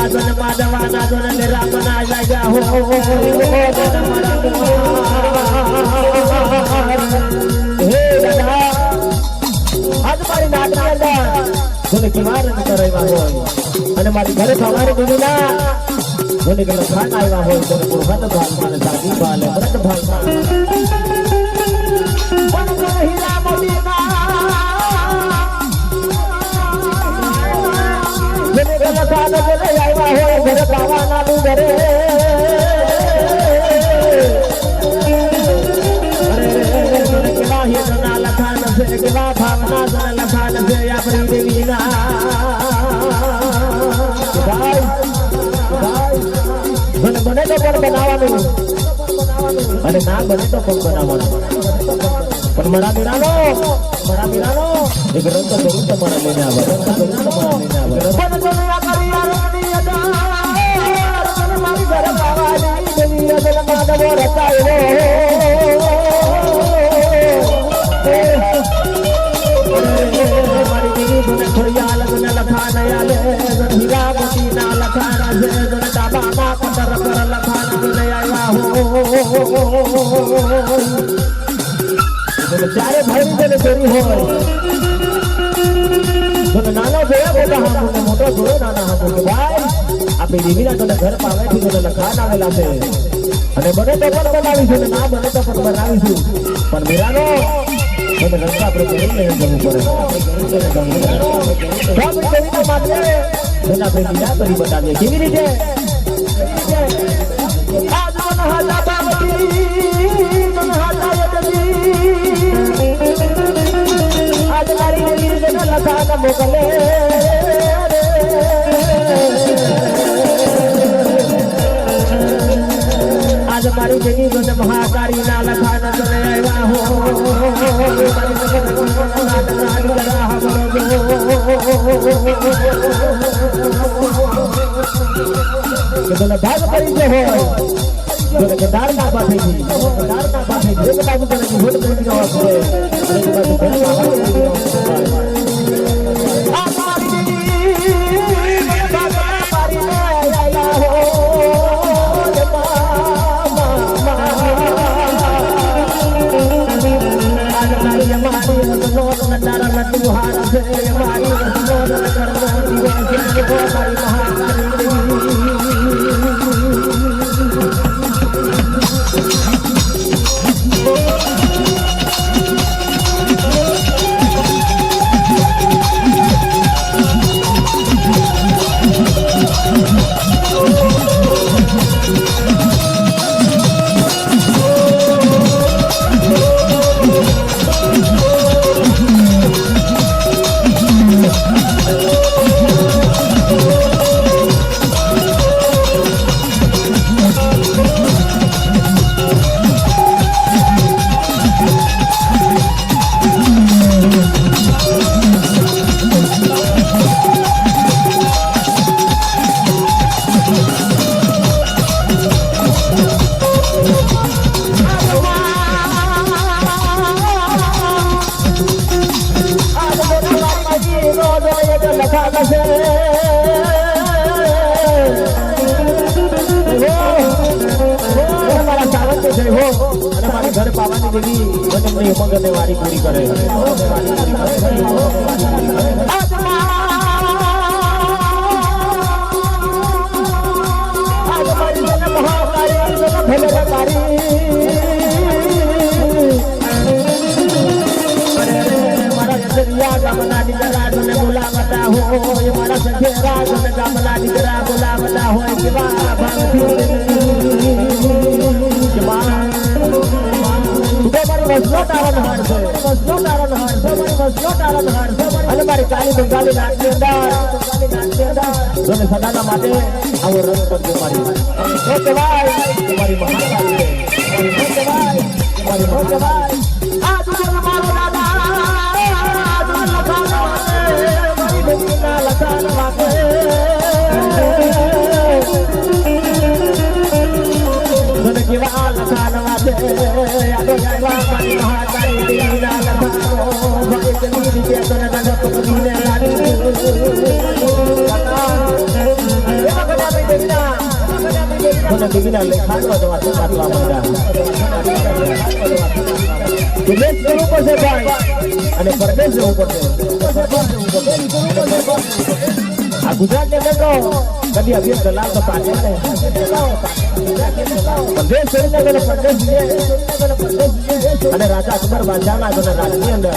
જન માધવાના જન રામના લાગ્યા હો હે દાદા આજ મારી નાટની અંદર મને કિમારન કરાવ્યા હોય અને મારી ઘરે સવારે દીધીના મને કે લખાણ આવ્યા હોય તો પુરહત ભાલમાને સાગી ભાલે વ્રત ભાલમા હીરા મોતીના મને કે લખાણ બોલે આવ્યા હોય ઘરે પાવાના નું ઘરે કેવા ભાવના જન લખાણ છે આપણી દેવીના મને બને તો પણ બનાવવાનું અને ના બને તો પણ બનાવવાનું પણ મારા મીરાનો એક રંગ જરૂર તમારા લઈને આવે મારી ઘરે પાવાની દેવી માધવો ખોડિયાલ જન લખાણ આલે હીરા મોતીના લખાણ છે જન ડાબામાં પટર પર લખાણ જન આવ્યા હો ચારે ભાઈ જન ચોરી હોય જન નાનો જોયા મોટા હામુને મોટો જોયો નાના હામુ કે ભાઈ આપણી દેવીના જન ઘર પાવેથી જન લખાણ આવેલા છે અને બને તો પણ બનાવીશું ને ના બને તો પણ બનાવીશું પણ મેરાનો મને રસ્તા આપણે કરી લઈને જવું પડે આપણે બીજા કરી બતાવીએ કેવી રીતે આજ મારી લખાણ મોકલે આજ મારી દેવી ગણ મહાકારી ના લખાણ ચલે આવ્યા હો ભાગ કરી દે હોય ગદાર ના બાથે એક બાજુ કરી વોટ કરી દેવા છે એક બાજુ ઘર પાવાની દેવી વચનની ઉમંગને વારી પૂરી કરે ગામના દીકરા તને બોલાવતા હોય મારા સખેરા તને ગામના દીકરા બોલાવતા હોય કેવા ભાવથી અને મારી કાલી બંગાળી નાટની અંદર સદાના માટે આવો રસ કરજો મારી તમારી મહાકાળી કેવા લખાણ વાતે યાદો જાયવા મારી મહાકાળી દેવીના લખાણો ભાઈ જમી રીતે તને જગત કરીને લાડી મને દીકરીના લેખાડવા જવા કાઢવા માંડ્યા કે દેશ જવું પડશે ભાઈ અને પરદેશ જવું પડશે આ ગુજરાત ને બેઠો કદી અભિયાન ચલાવ તો પાછે પરદેશ છોડીને ગયો પરદેશ અને રાજા અકબર બાદશાહના રાજની અંદર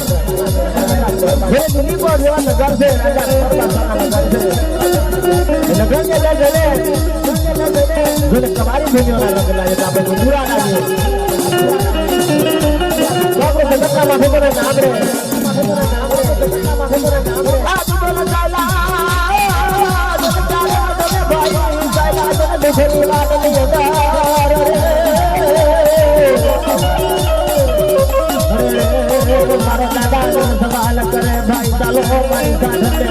જે દિલ્હી પર જેવા નગર છે રાજા અકબર બાદશાહના નગર છે નગર ની અંદર જઈને જોને કવારી ભેગીઓના લગ્ન લાગે તો આપણે ગુંદુરા લાગીએ તો આપણે જગતના માથે પર નામ રે આ બોલો ચાલા મારો દાદા સવાલ કરે ભાઈ ચાલો મારી સાથે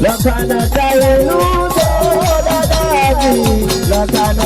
લખાન ચાલ્યું દાદાજી લખાન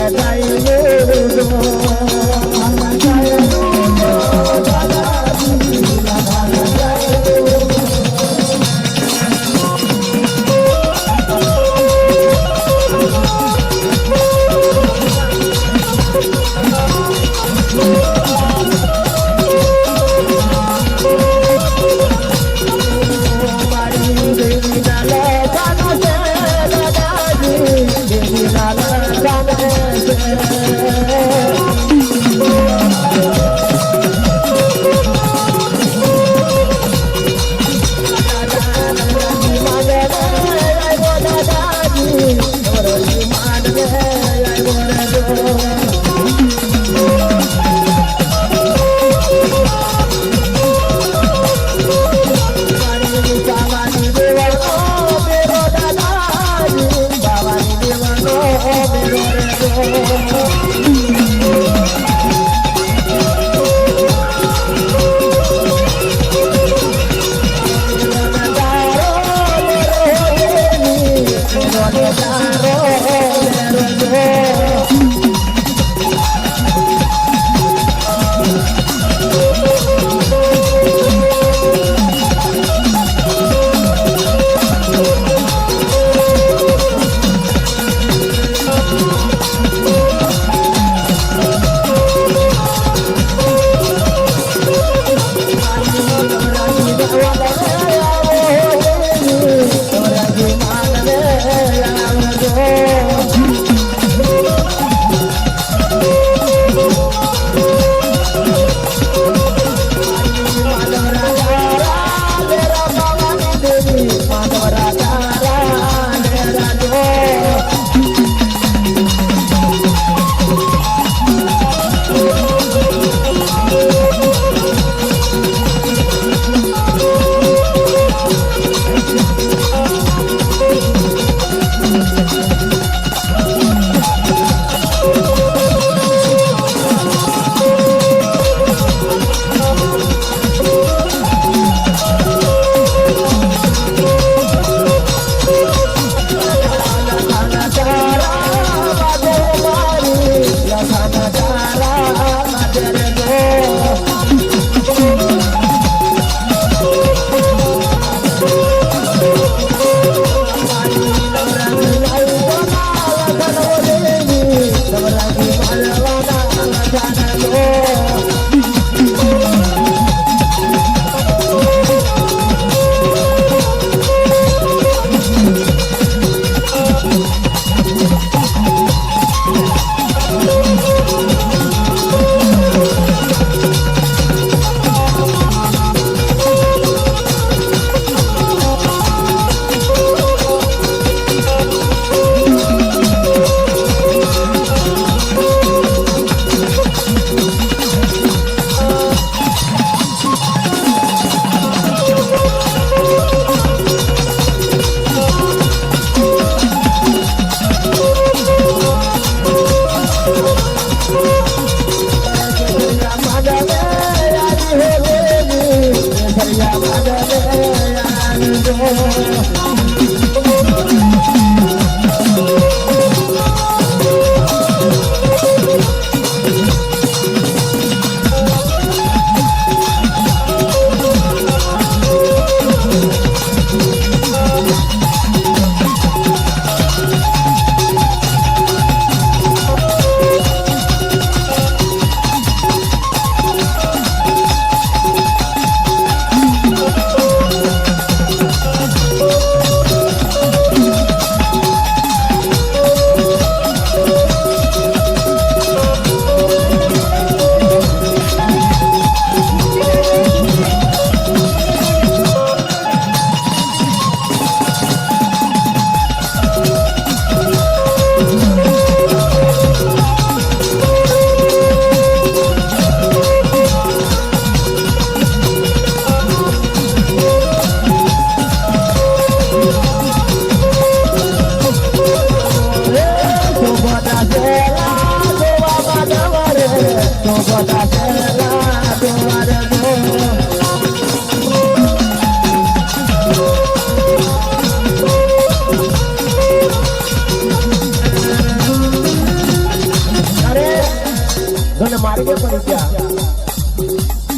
મને માર્ગે પડી ગયા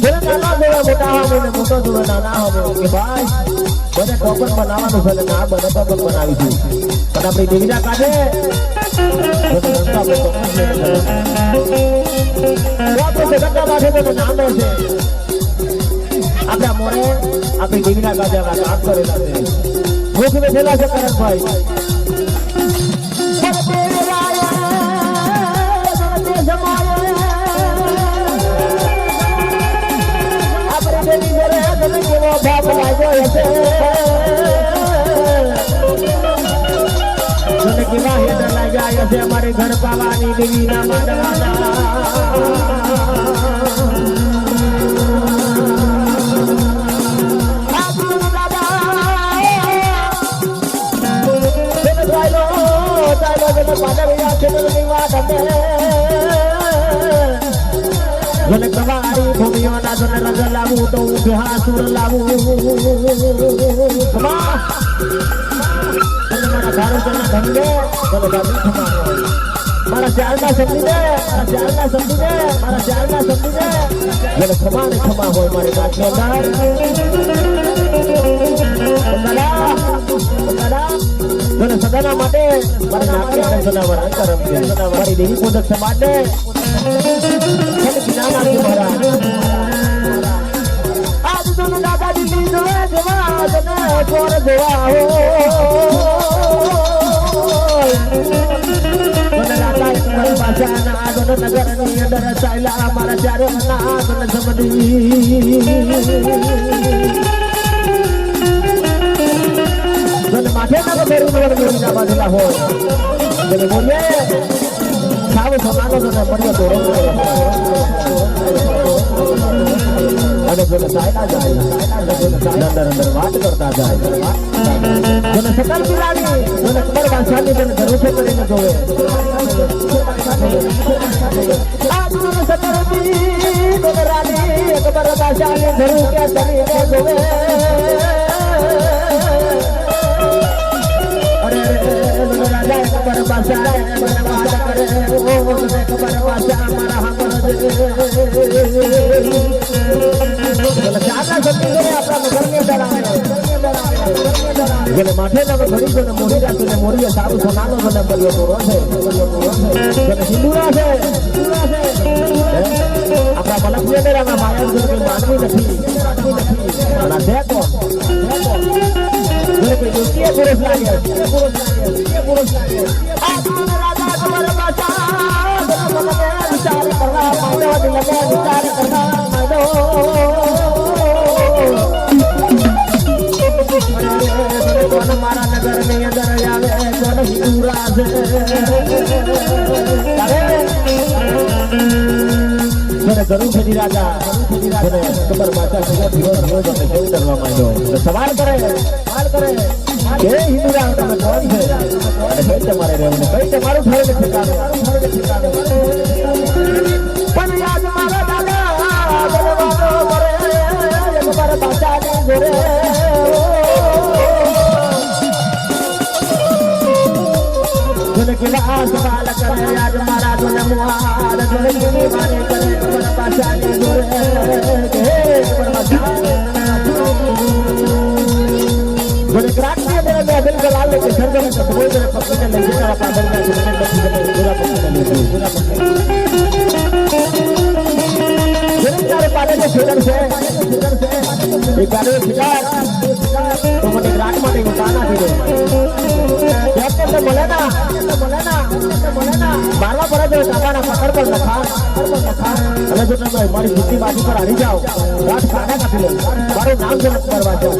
જેને નાના જોવે મોટા હોય ને મોટો જોવે નાના હોય કે ભાઈ મને ટોપન બનાવવાનું છે ના બને ટોપન બનાવીશું પણ આપણી દેવીના કાઢે આપણા મોરે આપણી દેવીના કાઢે કામ કરેલા છે ભૂખ બેઠેલા છે કરણભાઈ हमारे घर पावानी देवी ना मानवाना जने कवारी भूमियों ना जने रंग लावू तो बिहासुर लावू खमा जने मारा घारो जने धंगे जने गाड़ी खमा मारा चालना समझी दे जने खमा ने खमा होय मारे गाछ के अंदर जने सदाना माटे मारा नाके अंदर जनावर करम के मारी देवी पूजक समाज ने आज तुम दादा दिल्ली जोए जवा जना छोर जवा हो जने दादा इस्माइल बादशाह ना जने नगर नी अंदर साइला हमारा चारे ना जने समझी जने माथे ना बेरू नगर मेरी ना बाजला हो जने बोले साव समानो जने बढ़िया तोड़ो અને જોને સાયલા જાય અંદર વાત કરતા જાય જોને સકલ બિલાડી જોને કબર ભાષાની જોને ધરુછે કરીને જોવે આ જોને સકલ બિલાડી કબર ભાષાની ધરુછે કરીને જોવે અરે જોને રાજા કબર ભાષા વાત કરે ઓ જોને કબર ભાષા મારા હામર જેને માથે ના ઘડી જોને મોરી રાખે ને મોરીએ સારું સોનાનો જોને બલ્યો તોરો છે જેને સિંદુરા છે આપણા મલકિયા મેરાના માયા જોને માનવી નથી અને દેખો જેને કોઈ દુનિયા પુરુષ લાગે આ રાજા કબર બાદશાહ વિચાર કરવા માંડો દિલને વિચાર કરવા માંડો મારા નગર ની અંદર આવે કોણ હિંદુરા છે મને જરૂર છે રાજા મને ખબર માતા સગા ધીરો ધીરો તમે કેવું કરવા માંડો સવાલ કરે કે હિંદુરા તમે કોણ છે અને કઈ તમારે રહેવું કઈ તમારું ઠરે ઠેકાણે પણ યાદ મારા દાદા બરવાદો કરે એકબર બાચા ને જોરે જોને કેલા સવાલ કરે યાદ મારા જોને મુહાલ જોને કેની માને કરે એકબર બાચા ને જોરે કે એકબર બાચા જોને ક્રાંતિ મેરે મે દિલ का लाल के सर में तो बोल रहे पकड़ने लगे का पागल का जोने पूरा पकड़ने लगे जोने पाले के फिगर से एक बार फिगर तो मुझे रात में उठाना थी जब तो बोले ना बारवा बड़ा जो काका पकड़ कर रखा अरे जो मैं हमारी बुद्धि बाजी पर आ जाओ रात खाना का लो मारो नाम से करवा जाओ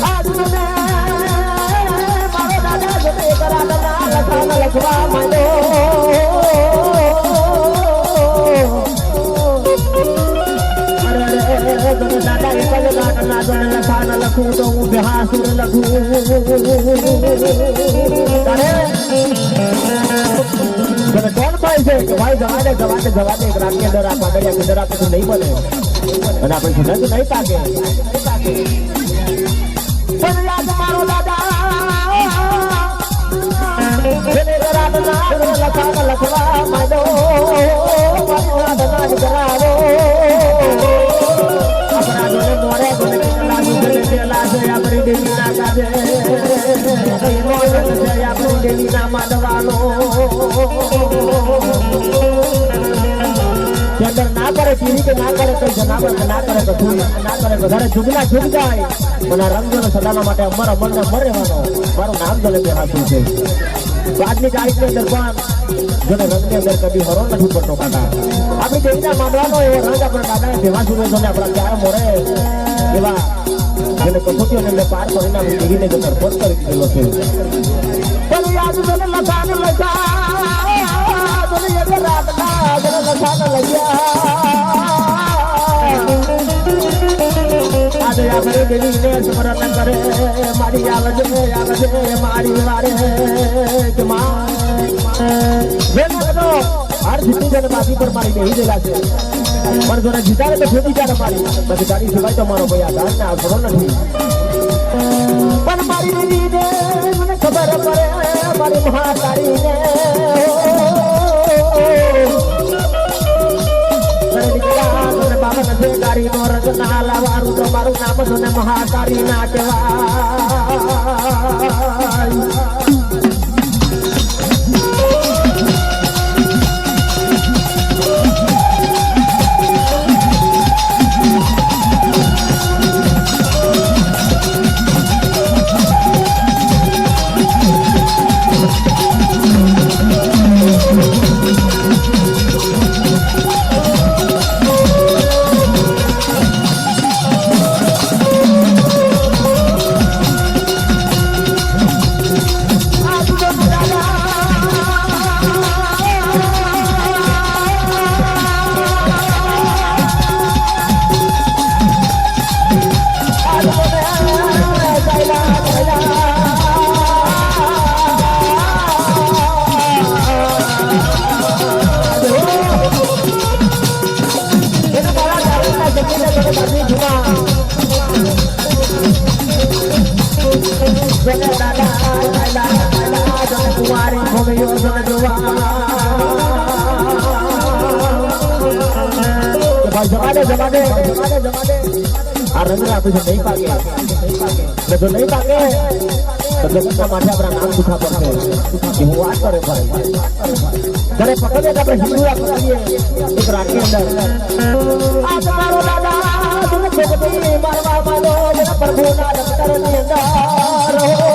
आज मैंने मारो दादा जो करा दादा लखाना लखवा मानो दादा एक लखाना जो लखाना लखू तो बिहासुर लखू अरे जब कौन भाई से भाई जवाने एक रात के अंदर आप आगे के अंदर आपको नहीं बने અને આપણે સુધા તો નહીં પાકે પણ યાદ મારો દાદા જેને રાત ના લખવા માંડો જવાનો અંદર ના કરે ચીરી કે ના કરે કઈ જનાવર કે ના કરે કશું ના કરે વધારે જુગલા જુગ જાય મને રંગોને સદાના માટે અમર અમરને અમર રહેવાનો મારું નામ જોડે બે હાથું છે તો આજની તારીખની અંદર પણ જેને રંગની અંદર કદી હરો નથી પડતો કાકા આપણી દેવીના માંડવાનો એવો રંગ આપણા દાદાએ જેવા સુધી આપણા ક્યારે મોડે એવા જેને કસોટીઓને મેં પાર કરીને આપણી દેવીને જો તરફોત કરી દીધેલો છે પણ યાદ જોને લખાને લખા જોને યાદ રાખના જોને લખાને લખ્યા આજે આપણે દેવીને સ્મરણ કરે મારી આવજે મારી વારે કે માં જેનો બધો હર જીતી જને બાજી પર મારી બેહી દેલા છે પણ જોને જીતારે તો છોડી જાય મારી બાકી તારી સિવાય તો મારો કોઈ આધાર ને આવતો નથી પણ મારી દેવીને મને ખબર પડે મારી મહાતારીને બાબા નથી તારી નો રંગ ના લાવવાનું તો મારું નામ જોને મહાતારી ના કહેવાય જમાડે આ રંગ આપે છે નહીં પાકે જો નહીં પાકે તો જગતના માટે આપણા નામ સુખા પડશે કે હું વાત કરે ભાઈ જ્યારે પકડીએ તો આપણે હિન્દુ આપીએ એક રાતની અંદર આ તમારો દાદા તમે જગતી મારવા માંગો જેના પ્રભુના દફતરની અંદર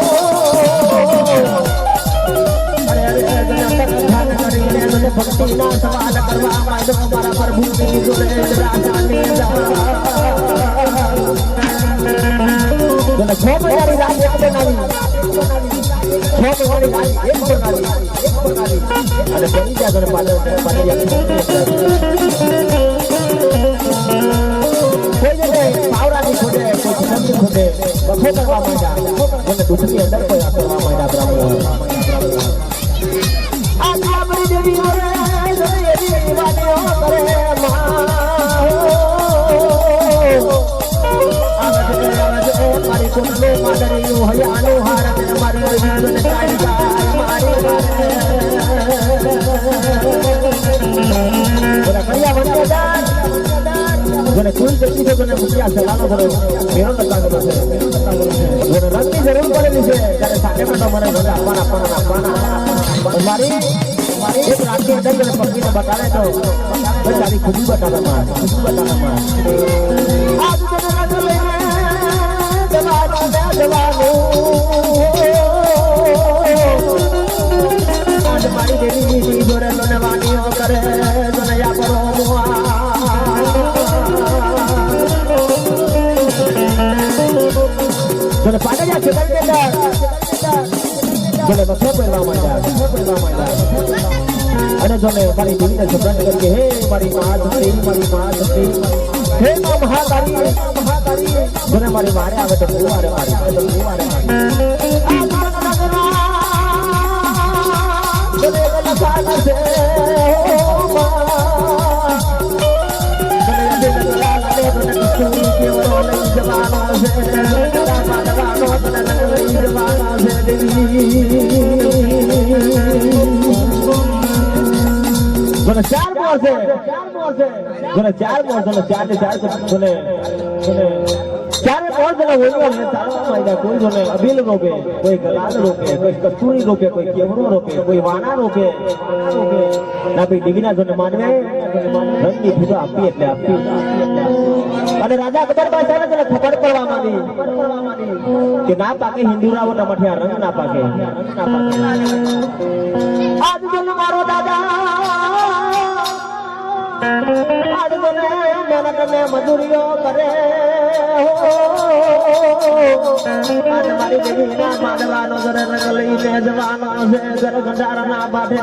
ભક્તિ ના સવાલ કરવા માંડો મારા પ્રભુની જોડે રાજાની છ મહિનાની રાત એક બનાવી અને બની ગયા ઘરે કોઈ જગ્યાએ પાવરાની ખોટે કોઈ ખોટે વખો કરવા માંડ્યા મને દુઃખની અંદર કોઈ કરવા માંડ્યા બ્રાહ્મણ મારી કુંડલો માદરીયું હયાનું હાર મારી વિજ્ઞાન કાઈ જાય મારી બોલા કરિયા વંદદાન જોને કોઈ જતી છે જોને મુખિયા સલાનો કરો મેરો નતા કરો છે જોને રંગની જરૂર પડેલી છે ત્યારે સાથે પણ મને રંગ આપવાના મારી એક રાતની અંદર મને પકડીને બતાવે તો તારી ખુદી બતાવે માં આજ તને રંગ લઈને આજ મારી દેવી જોડે તને વાણીઓ કરે તને યા કરો તને પાડ્યા છે જોને બસો પહેરવા માંડ્યા અને જોને મારી દેવીને શબ્દ કરી હે મારી મહાશક્તિ હે મહાતારી જોને મારી વારે આવે તો વારે મારી ચાર મોર છે ચાર મોર છે ચાર ને ચાર ચારે કોણ જણા હોય ને ચાલવા માંડ્યા કોઈ જોને અબીલ રોપે કોઈ ગલાલ રોપે કોઈ કસ્તુરી રોપે કોઈ કેવડો રોપે કોઈ વાના રોપે ના ભાઈ દીવીના જોને માનવે રંગની ભૂતો આપી એટલે આપી અને રાજા ખબર પાસે ને તેને ખબર પડવા માંડી કે ના પાકે હિન્દુરાઓ ટમઠે આ રંગ ના પાકે આજ જોને મારો દાદા આજ જોને મહેનત ને મજૂરીઓ કરે આજ મારી દેવી ના માંડવાનો ઘરે રંગ લઈને જવાનો છે ઘર ગંધાર ના બાંધે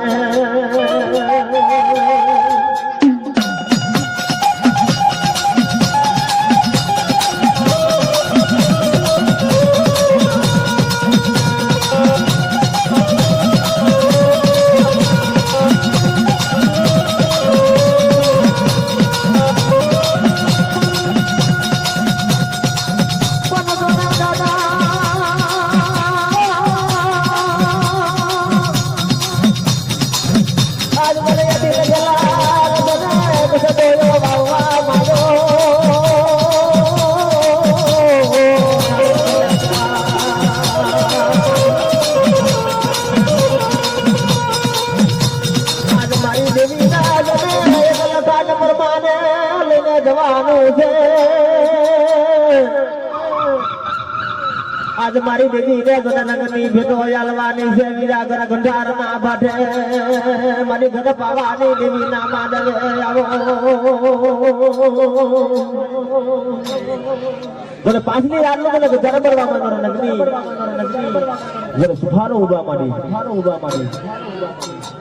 આજ મારી દેવી રે ગોદાનગરની ભેટો આલવાની છે વીરા ઘર ગંધાર ના બાઠે મારી ઘર પાવાની દેવી ના માદવે આવો મને પાછલી રાત નો મને ઘર ભરવા માંડો નગરી જરે સુફારો ઉડવા માંડી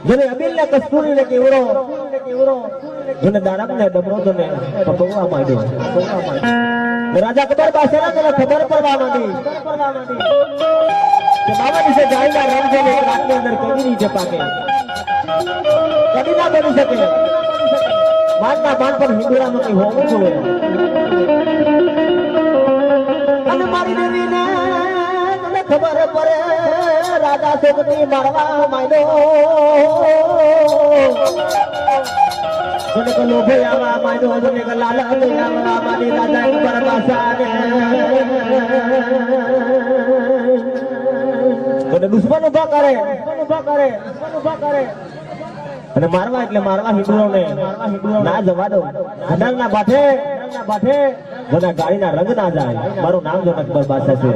જરે અબીલ ને કસ્તુરી ને કેવરો જને દાડમ ને ડબરો જને પકવવા માંડ્યો રાજા કબર પાસે ને ખબર પડવા માંડી કે બાબા વિશે જાયના રંગ છે ને રાતની અંદર કેવી રીતે પાકે કદી ના બની શકે માનના બાણ પર હિન્દુરાનું કઈ હોવું જોઈએ અને મારી દેવીને તને ખબર પડે રાજા સોગની મારવા માંડ્યો જોને કો લોભે આવા માંડ્યો જોને કો લાલચ આવા મારી રાજા કબર પાસાને જોને દુશ્મન ઉભા કરે અને મારવા એટલે મારવા હિન્દુઓને ના જવા દો હડાર ના બાઠે જોને ગાડીના રંગ ના જાય મારું નામ જોને કબર પાસા છે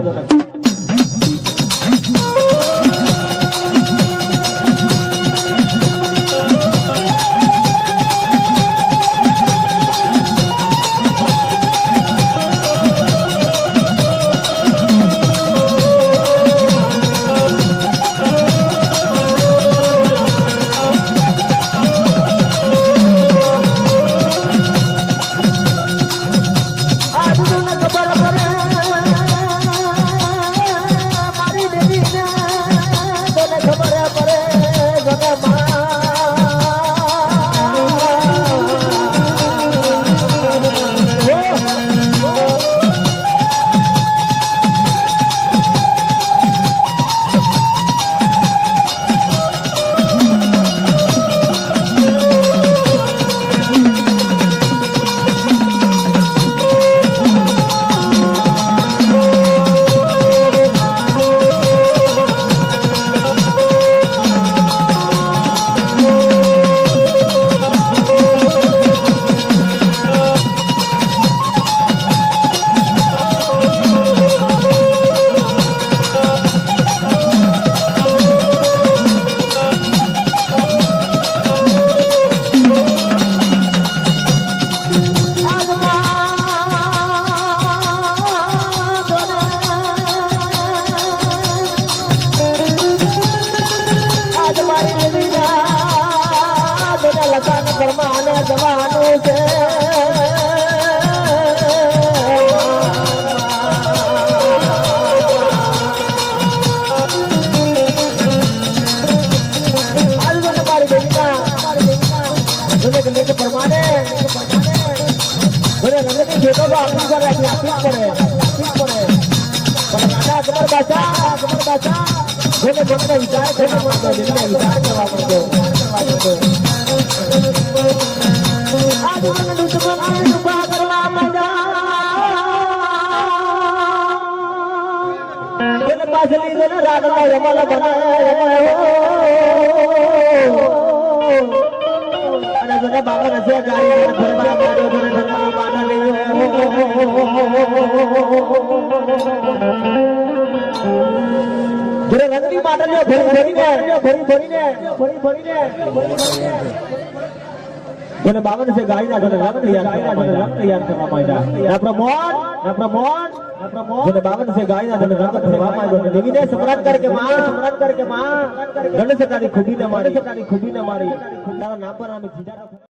પાછલી જો ને રાગના રમાલા બનાય અને જોને બાબા રસે ગાડી ઘરમાં ગાડો જોને ઘરમાં બાના જોને રંગની માટલીઓ ભરીને જોને બાબા રસે ગાડી ના જોને રંગ તૈયાર કરવા માંડ્યા ના પ્રમોદ જોને બાબા રસે ગાડી ના જોને રંગ ભરવા માંડ્યો દેવીને સમરાત કરકે માં ગણેશ તારી ખૂબી ને મારી તારા નામ પર અમે જીજા